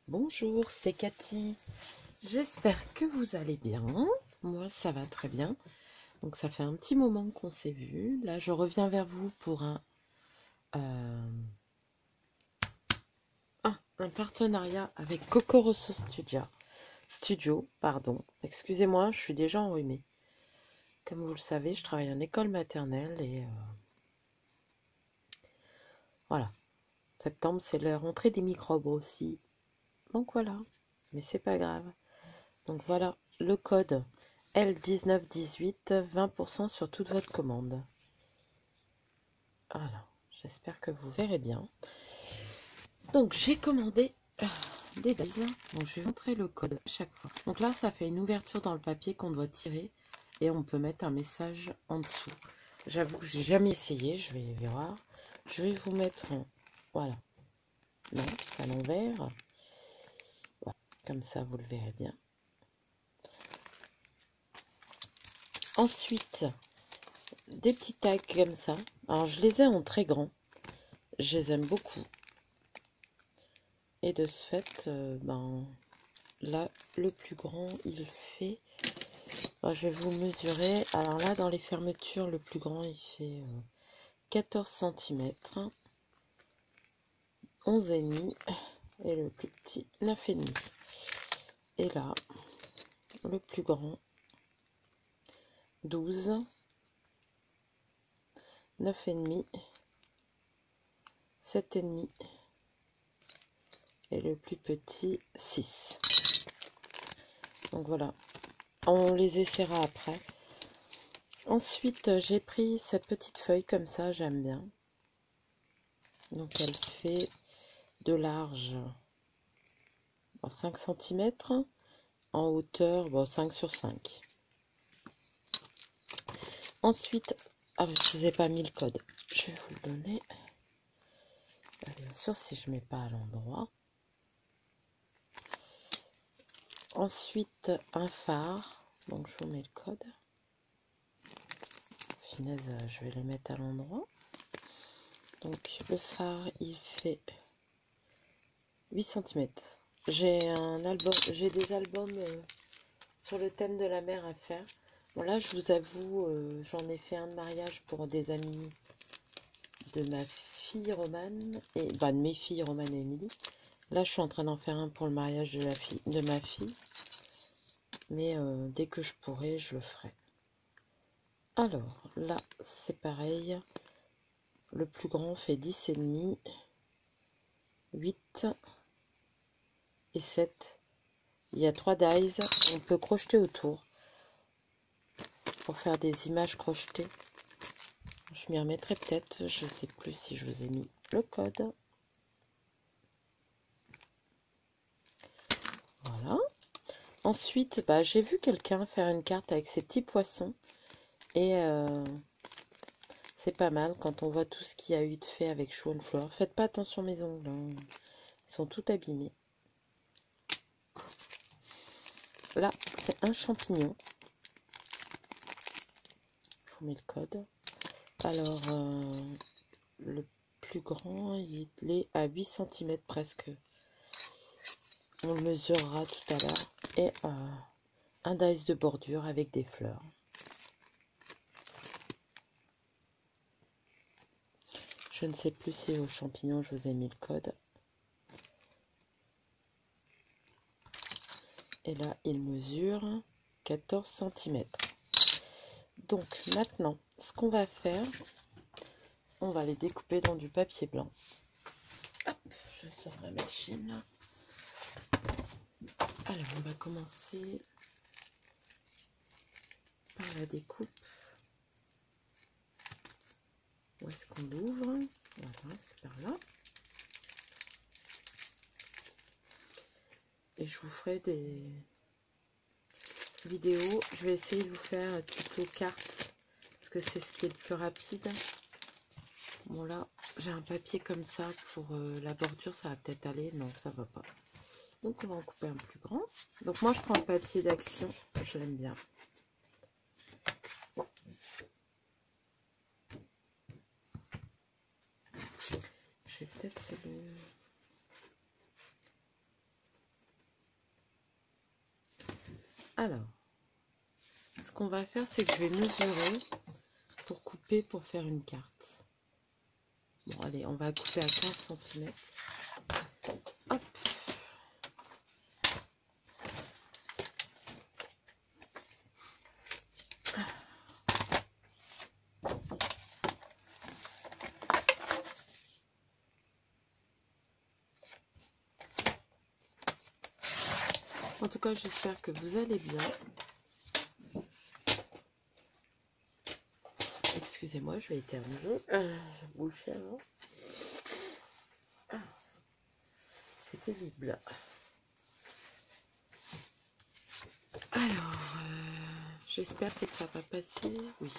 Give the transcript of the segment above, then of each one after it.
Bonjour, c'est Cathy. J'espère que vous allez bien. Moi, ça va très bien. Donc, ça fait un petit moment qu'on s'est vu. Là, je reviens vers vous pour un partenariat avec Cocoroso Studio. Pardon. Excusez-moi, je suis déjà enrhumée. Comme vous le savez, je travaille en école maternelle et voilà. Septembre, c'est la rentrée des microbes aussi. Donc voilà. Mais c'est pas grave. Donc voilà le code L1918, 20% sur toute votre commande. Voilà, j'espère que vous verrez bien. Donc j'ai commandé des dies. Donc je vais montrer le code à chaque fois. Donc là, ça fait une ouverture dans le papier qu'on doit tirer et on peut mettre un message en dessous. J'avoue que j'ai jamais essayé, je vais voir. Je vais vous mettre voilà. Non, c'est à l'envers. Voilà. Comme ça, vous le verrez bien. Ensuite, des petits tags comme ça. Alors, je les ai en très grand. Je les aime beaucoup. Et de ce fait, là, le plus grand, il fait... je vais vous mesurer. Alors là, dans les fermetures, le plus grand, il fait 14 cm. 11,5. Et le plus petit, 9,5. Et là, le plus grand, 12. 9,5. 7,5. Et le plus petit, 6. Donc voilà. On les essaiera après. Ensuite, j'ai pris cette petite feuille comme ça, j'aime bien. Donc elle fait de large 5 cm, en hauteur 5 sur 5. Ensuite, je ne vous ai pas mis le code, je vais vous le donner. Bien sûr, si je ne mets pas à l'endroit. Ensuite, un phare, donc je vous mets le code. Finesse, je vais les mettre à l'endroit. Donc le phare, il fait 8 cm. J'ai des albums sur le thème de la mer à faire. Bon là, je vous avoue, j'en ai fait un de mariage pour des amis de ma fille Romane, et de mes filles Romane et Émilie. Là, je suis en train d'en faire un pour le mariage de ma fille. Mais dès que je pourrai, je le ferai. Alors, là, c'est pareil. Le plus grand fait 10,5, 8 et 7. Il y a 3 dies. On peut crocheter autour pour faire des images crochetées. Je m'y remettrai peut-être. Je ne sais plus si je vous ai mis le code. Voilà. Ensuite, j'ai vu quelqu'un faire une carte avec ses petits poissons. Et c'est pas mal quand on voit tout ce qu'il y a eu de fait avec Chou and Fleur. Faites pas attention à mes ongles. Hein. Ils sont tout abîmés. Là, c'est un champignon. Je vous mets le code. Alors, le plus grand, il est à 8 cm presque. On le mesurera tout à l'heure. Et un dice de bordure avec des fleurs. Je ne sais plus si au champignon je vous ai mis le code. Et là, il mesure 14 cm. Donc maintenant, ce qu'on va faire, on va les découper dans du papier blanc. Hop, je sors la machine. Alors, on va commencer par la découpe. Où est-ce qu'on l'ouvre? Voilà, c'est par là. Et je vous ferai des vidéos. Je vais essayer de vous faire toutes les cartes, parce que c'est ce qui est le plus rapide. Bon là, j'ai un papier comme ça pour la bordure, ça va peut-être aller. Non, ça va pas. Donc on va en couper un plus grand. Donc moi je prends le papier d'action, je l'aime bien. Je vais peut-être Alors, ce qu'on va faire, c'est que je vais mesurer pour couper, pour faire une carte. Bon, allez, on va couper à 15 cm. Hop. En tout cas, j'espère que vous allez bien. Excusez-moi, je vais éternuer. Boucher avant. C'est terrible. Alors, j'espère que ça va passer. Oui.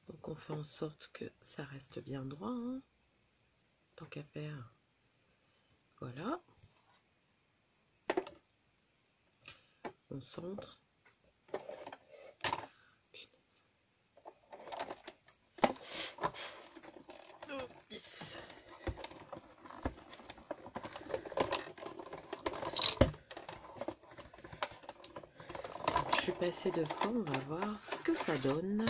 Donc on fait en sorte que ça reste bien droit, hein, tant qu'à faire. Voilà. On centre. Je suis passée de fond, on va voir ce que ça donne.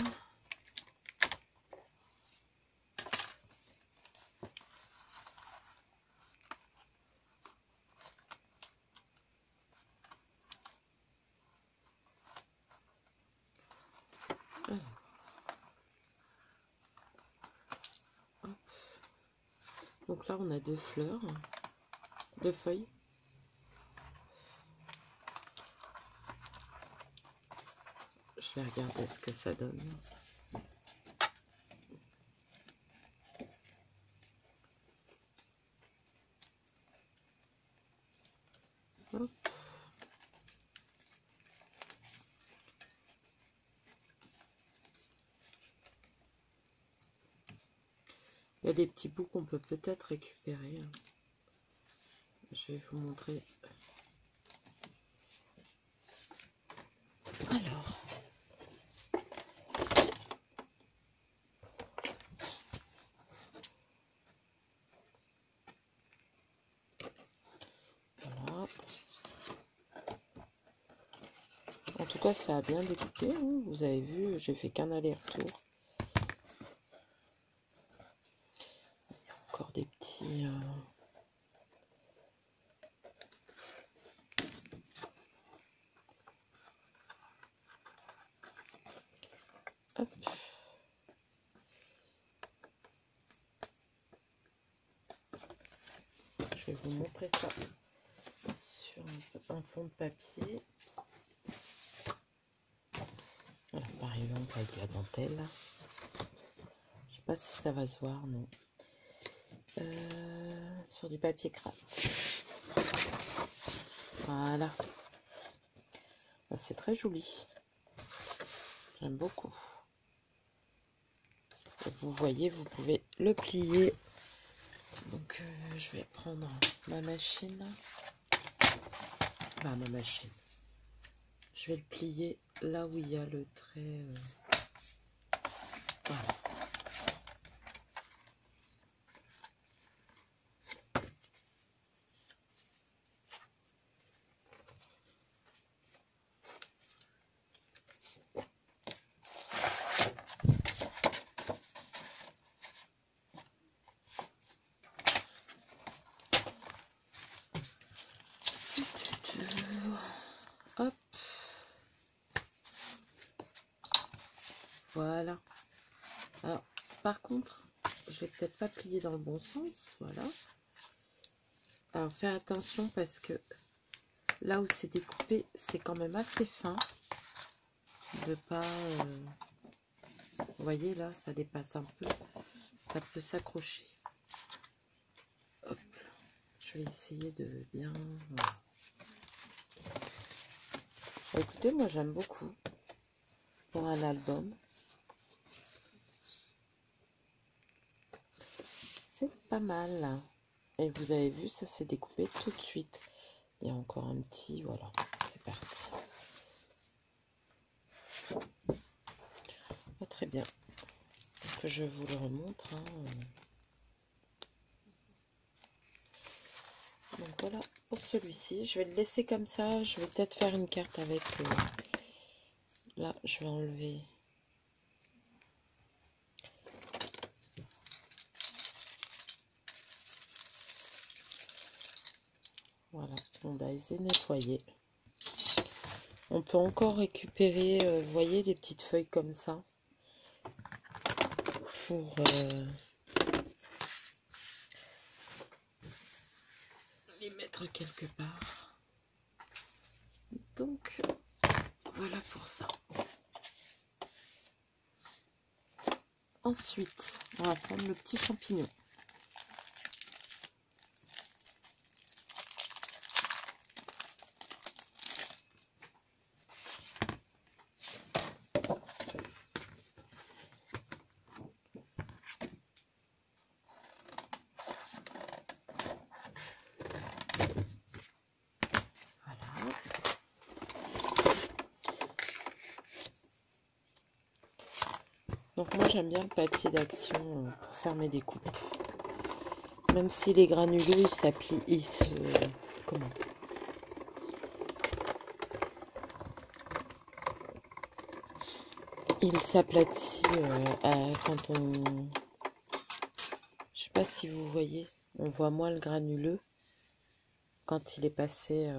Donc là, on a 2 fleurs, 2 feuilles. Je vais regarder ce que ça donne. Hop. Il y a des petits bouts qu'on peut peut-être récupérer. Je vais vous montrer. Alors, voilà. En tout cas, ça a bien découpé, hein. Vous avez vu, j'ai fait qu'un aller-retour. Il y a encore des petits... Hop. Je vais vous montrer ça sur un fond de papier. Voilà, par exemple avec la dentelle. Je sais pas si ça va se voir, non. Sur du papier craft. Voilà. C'est très joli. J'aime beaucoup. Et vous voyez, vous pouvez le plier. Donc je vais prendre ma machine. Enfin, ma machine. Je vais le plier là où il y a le trait. Voilà. Hop. Voilà. Alors, par contre, je vais peut-être pas plier dans le bon sens. Voilà. Alors, faites attention parce que là où c'est découpé, c'est quand même assez fin. De pas... Vous voyez, là, ça dépasse un peu. Ça peut s'accrocher. Hop. Je vais essayer de bien... Voilà. Écoutez, moi, j'aime beaucoup pour un album. C'est pas mal. Et vous avez vu, ça s'est découpé tout de suite. Il y a encore un petit... Voilà, c'est parti. je vous le remontre. Hein. Donc voilà pour celui-ci. Je vais le laisser comme ça. Je vais peut-être faire une carte avec... Là, je vais enlever... Voilà, on a nettoyé. On peut encore récupérer, vous voyez, des petites feuilles comme ça. Pour... les mettre quelque part. Donc, voilà pour ça. Ensuite, on va prendre le petit champignon. Voilà. Donc moi j'aime bien le papier d'action pour faire mes découpes. Même si les granuleux ils s'applient, ils se... Comment? Il s'aplatit quand on... Je sais pas si vous voyez, on voit moins le granuleux quand il est passé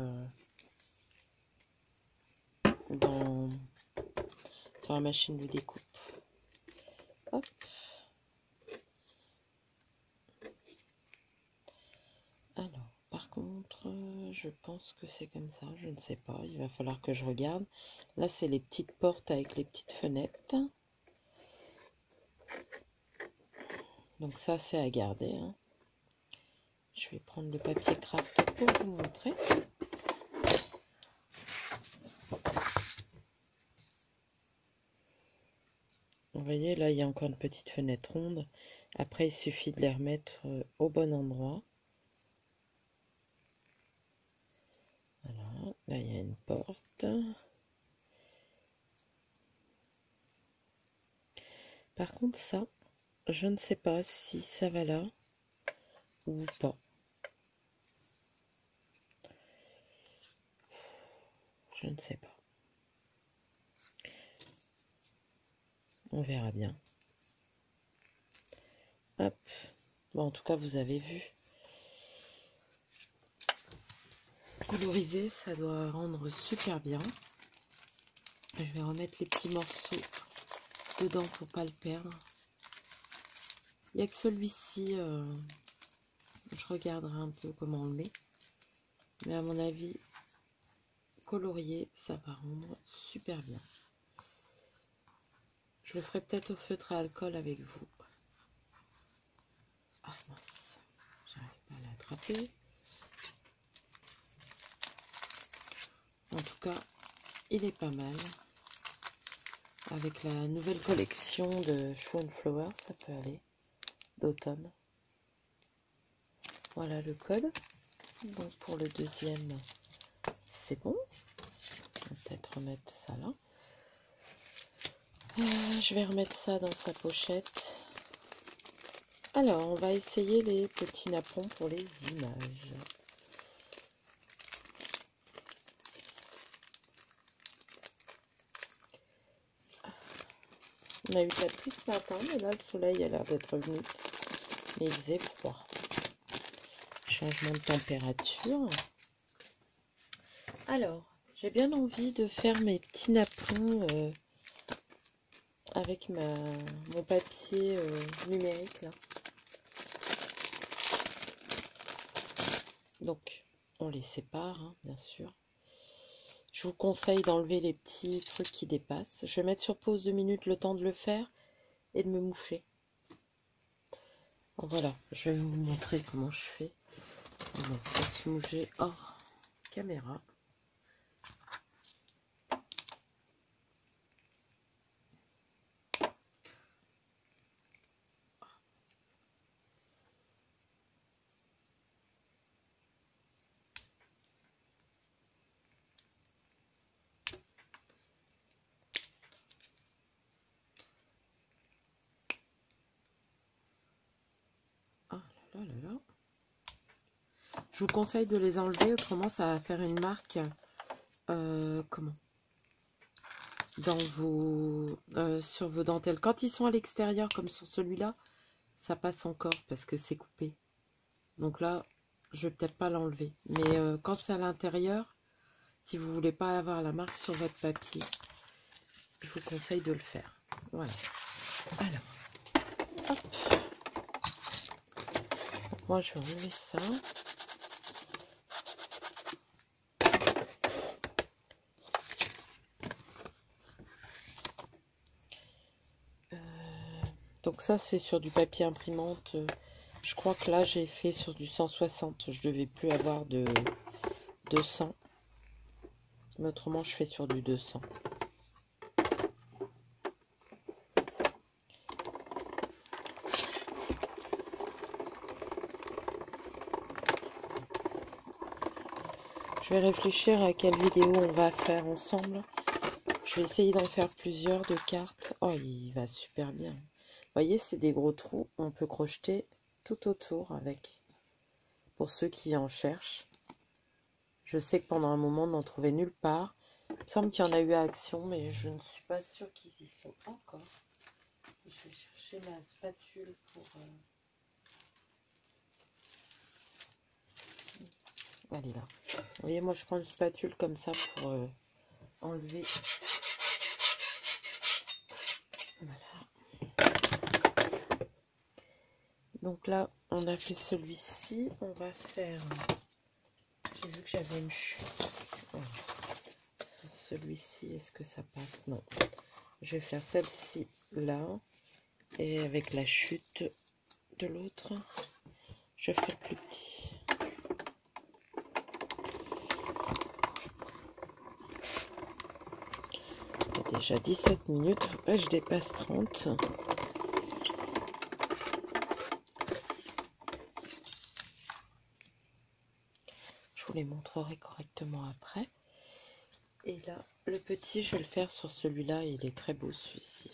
sur la machine de découpe. Hop. Alors, par contre, je pense que c'est comme ça, je ne sais pas, il va falloir que je regarde. Là, c'est les petites portes avec les petites fenêtres. Donc ça, c'est à garder. Hein. Je vais prendre le papier craft pour vous montrer. Vous voyez, là, il y a encore une petite fenêtre ronde. Après, il suffit de les remettre au bon endroit. Voilà, là, il y a une porte. Par contre, ça, je ne sais pas si ça va là ou pas. Je ne sais pas. On verra bien. Hop. Bon, en tout cas, vous avez vu. Coloriser, ça doit rendre super bien. Je vais remettre les petits morceaux dedans pour pas le perdre. Il n'y a que celui-ci, je regarderai un peu comment on le met. Mais à mon avis, colorier, ça va rendre super bien. Je le ferai peut-être au feutre à alcool avec vous. Ah mince, j'arrive pas à l'attraper. En tout cas, il est pas mal. Avec la nouvelle collection de Show and Flower, ça peut aller, d'automne. Voilà le code. Donc pour le deuxième, c'est bon. On va peut-être remettre ça là. Je vais remettre ça dans sa pochette. Alors, on va essayer les petits napperons pour les images. On a eu de la pluie ce matin, mais là le soleil a l'air d'être venu. Mais il faisait froid. Changement de température. Alors, j'ai bien envie de faire mes petits napperons avec mon papier numérique là. Donc, on les sépare, hein, bien sûr. Je vous conseille d'enlever les petits trucs qui dépassent. Je vais mettre sur pause 2 minutes le temps de le faire et de me moucher. Bon, voilà, je vais vous montrer comment je fais. Donc, je vais se moucher hors caméra. Je vous conseille de les enlever, autrement ça va faire une marque comment dans vos sur vos dentelles. Quand ils sont à l'extérieur comme sur celui-là, ça passe encore parce que c'est coupé. Donc là, je vais peut-être pas l'enlever. Mais quand c'est à l'intérieur, si vous voulez pas avoir la marque sur votre papier, je vous conseille de le faire. Voilà. Alors, hop. Moi, je vais enlever ça. Donc ça, c'est sur du papier imprimante. Je crois que là, j'ai fait sur du 160. Je devais plus avoir de 200. Mais autrement, je fais sur du 200. Je vais réfléchir à quelle vidéo on va faire ensemble. Je vais essayer d'en faire plusieurs de cartes. Oh, il va super bien. Vous voyez, c'est des gros trous. On peut crocheter tout autour avec. Pour ceux qui en cherchent. Je sais que pendant un moment, on n'en trouvait nulle part. Il me semble qu'il y en a eu à Action, mais je ne suis pas sûre qu'ils y sont encore. Je vais chercher ma spatule pour... Elle est là. Vous voyez, moi, je prends une spatule comme ça pour enlever... Voilà. Donc là, on a fait celui-ci. On va faire... J'ai vu que j'avais une chute. Voilà. Celui-ci, est-ce que ça passe? Non. Je vais faire celle-ci là. Et avec la chute de l'autre, je ferai le plus petit. Il y a déjà 17 minutes. Faut pas que je dépasse 30. Je vous les montrerai correctement après. Et là, le petit, je vais le faire sur celui-là. Il est très beau, celui-ci.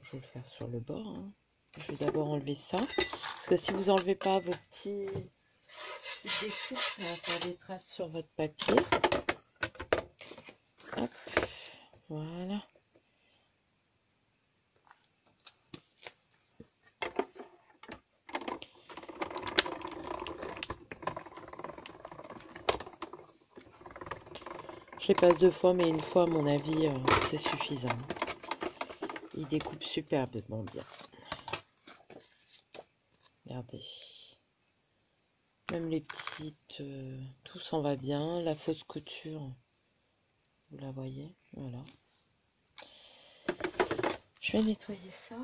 Je vais le faire sur le bord. Hein. Je vais d'abord enlever ça. Parce que si vous enlevez pas vos petites découpes, ça va faire des traces sur votre papier. Hop. Voilà. Je les passe 2 fois, mais une fois, à mon avis, c'est suffisant. Il découpe superbement bien. Regardez. Même les petites, tout s'en va bien. La fausse couture, vous la voyez, voilà. Je vais nettoyer ça.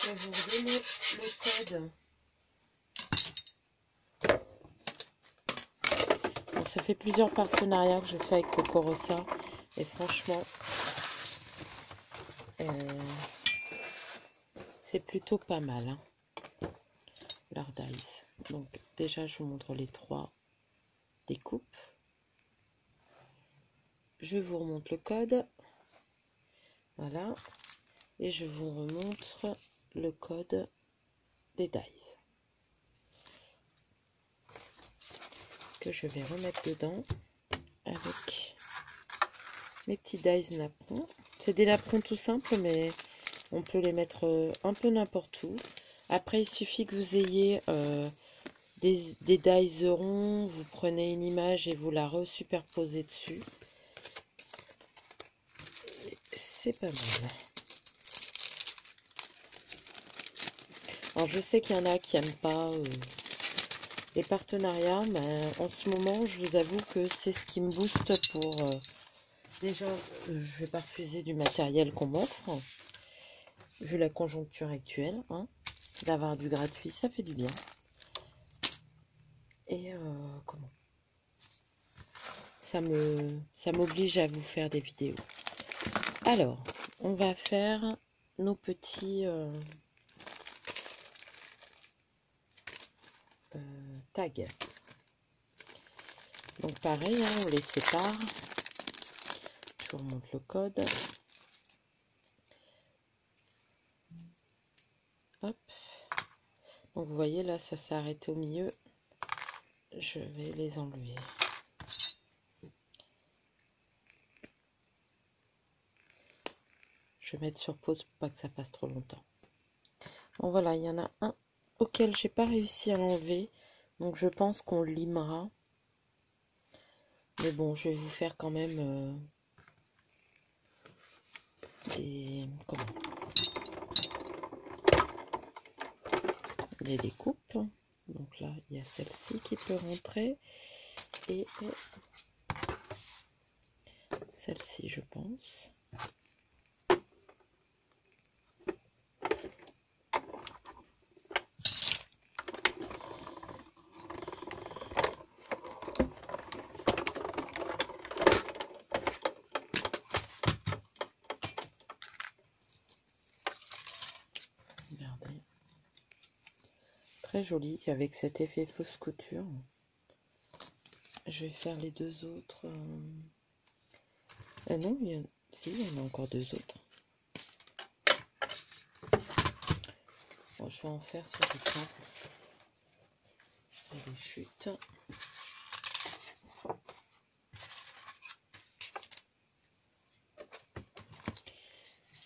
Je vais vous donner le code. Bon, ça fait plusieurs partenariats que je fais avec Coco Rossa. Et franchement, c'est plutôt pas mal. Hein, leur dies. Donc déjà, je vous montre les 3 découpes. Je vous remonte le code. Voilà. Et je vous remontre le code des dies. Que je vais remettre dedans avec mes petits dies napperons. C'est des napperons tout simples, mais on peut les mettre un peu n'importe où. Après, il suffit que vous ayez des dies ronds. Vous prenez une image et vous la resuperposez dessus. C'est pas mal. Alors, je sais qu'il y en a qui n'aiment pas les partenariats, mais en ce moment, je vous avoue que c'est ce qui me booste pour... déjà, je vais pas refuser du matériel qu'on m'offre, vu la conjoncture actuelle. Hein, d'avoir du gratuit, ça fait du bien. Et comment ça m'oblige à vous faire des vidéos. Alors, on va faire nos petits tags. Donc pareil, hein, on les sépare. Je vous remonte le code. Hop. Donc vous voyez là, ça s'est arrêté au milieu. je vais les enlever. Je vais mettre sur pause pour pas que ça passe trop longtemps. Bon voilà, il y en a un auquel j'ai pas réussi à l'enlever. Donc je pense qu'on limera. Mais bon, je vais vous faire quand même des découpes. Donc là, il y a celle-ci qui peut rentrer. Et celle-ci, je pense. Regardez. Très joli avec cet effet fausse couture. Je vais faire les deux autres. Ah non, si, il y en a encore deux autres. Bon, je vais en faire sur des plantes et des chutes.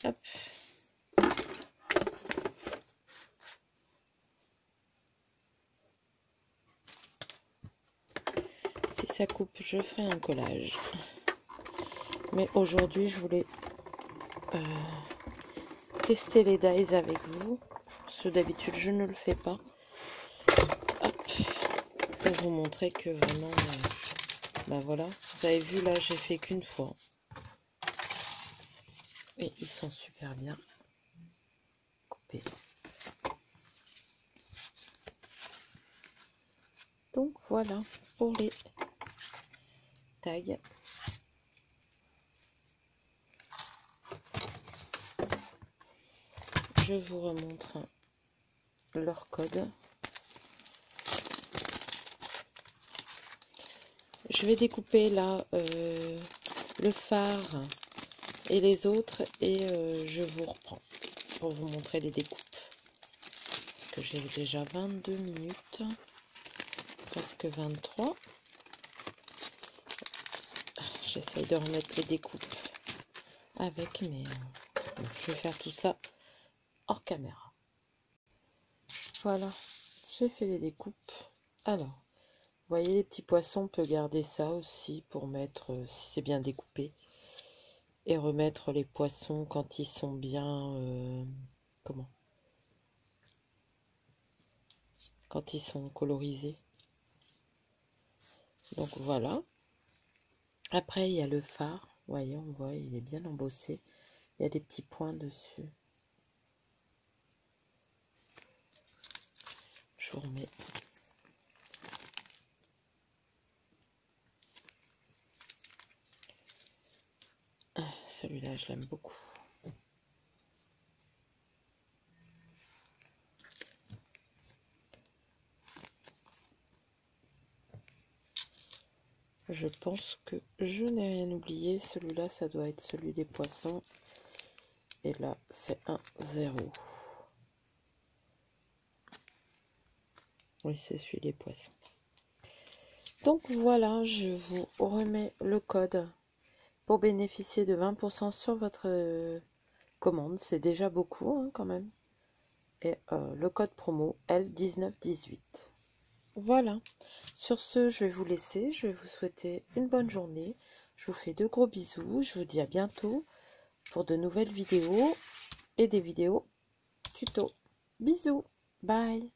Hop. Si ça coupe, je ferai un collage. Mais aujourd'hui, je voulais tester les dies avec vous. Parce que d'habitude, je ne le fais pas. Hop. Pour vous montrer que vraiment, bah voilà. Vous avez vu, là, j'ai fait qu'une fois. Et ils sont super bien coupés. Donc voilà pour les tags. Je vous remontre leur code. Je vais découper là le phare et les autres et je vous reprends pour vous montrer les découpes. Parce que j'ai déjà 22 minutes, presque 23. J'essaye de remettre les découpes avec, mais je vais faire tout ça hors caméra. Voilà, j'ai fait les découpes. Alors, vous voyez les petits poissons, on peut garder ça aussi pour mettre, si c'est bien découpé. Et remettre les poissons quand ils sont bien... quand ils sont colorisés. Donc voilà. Après, il y a le phare. Vous voyez, on voit, il est bien embossé. Il y a des petits points dessus. Je vous remets. Celui-là, je l'aime beaucoup. Je pense que je n'ai rien oublié. Celui-là, ça doit être celui des poissons. Et là, c'est un 0. Oui, c'est celui des poissons. Donc voilà, je vous remets le code pour bénéficier de 20% sur votre commande. C'est déjà beaucoup hein, quand même. Et le code promo L1918. Voilà. Sur ce, je vais vous laisser. Je vais vous souhaiter une bonne journée. Je vous fais de gros bisous. Je vous dis à bientôt pour de nouvelles vidéos et des vidéos tuto. Bisous. Bye.